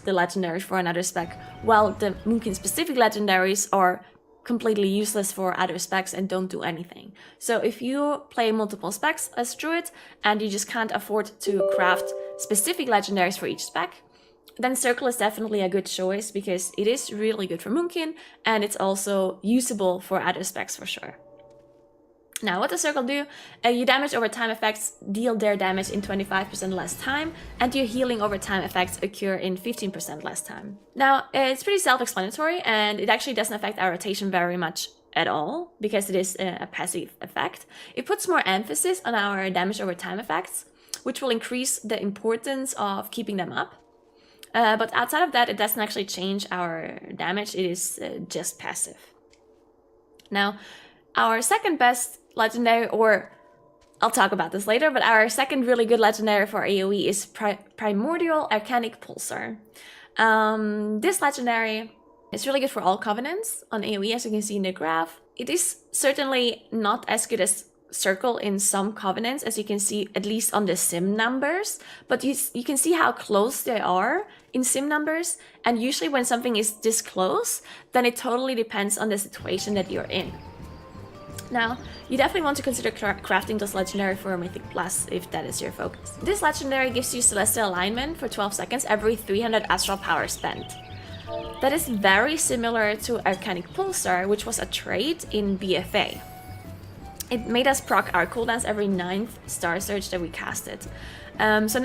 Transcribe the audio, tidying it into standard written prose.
the legendaries for another spec, while the Moonkin specific legendaries are completely useless for other specs and don't do anything. So if you play multiple specs as Druid and you just can't afford to craft specific legendaries for each spec, then Circle is definitely a good choice because it is really good for Moonkin and it's also usable for other specs for sure. Now, what does Circle do? Your damage over time effects deal their damage in 25% less time, and your healing over time effects occur in 15% less time. Now, it's pretty self-explanatory, and it actually doesn't affect our rotation very much at all, because it is a passive effect. It puts more emphasis on our damage over time effects, which will increase the importance of keeping them up. But outside of that, it doesn't actually change our damage, it is just passive. Now, our second best legendary, or I'll talk about this later, but our second really good legendary for AoE is Primordial Arcanic Pulsar. This legendary is really good for all covenants on AoE, as you can see in the graph. It is certainly not as good as Circle in some covenants, as you can see at least on the sim numbers, but you can see how close they are in sim numbers, and usually when something is this close, then it totally depends on the situation that you're in. Now, you definitely want to consider crafting this legendary for Mythic Plus if that is your focus. This legendary gives you Celestial Alignment for 12 seconds every 300 astral power spent. That is very similar to Arcanic Pulsar, which was a trait in BFA. It made us proc our cooldowns every 9th Star Surge that we casted. So now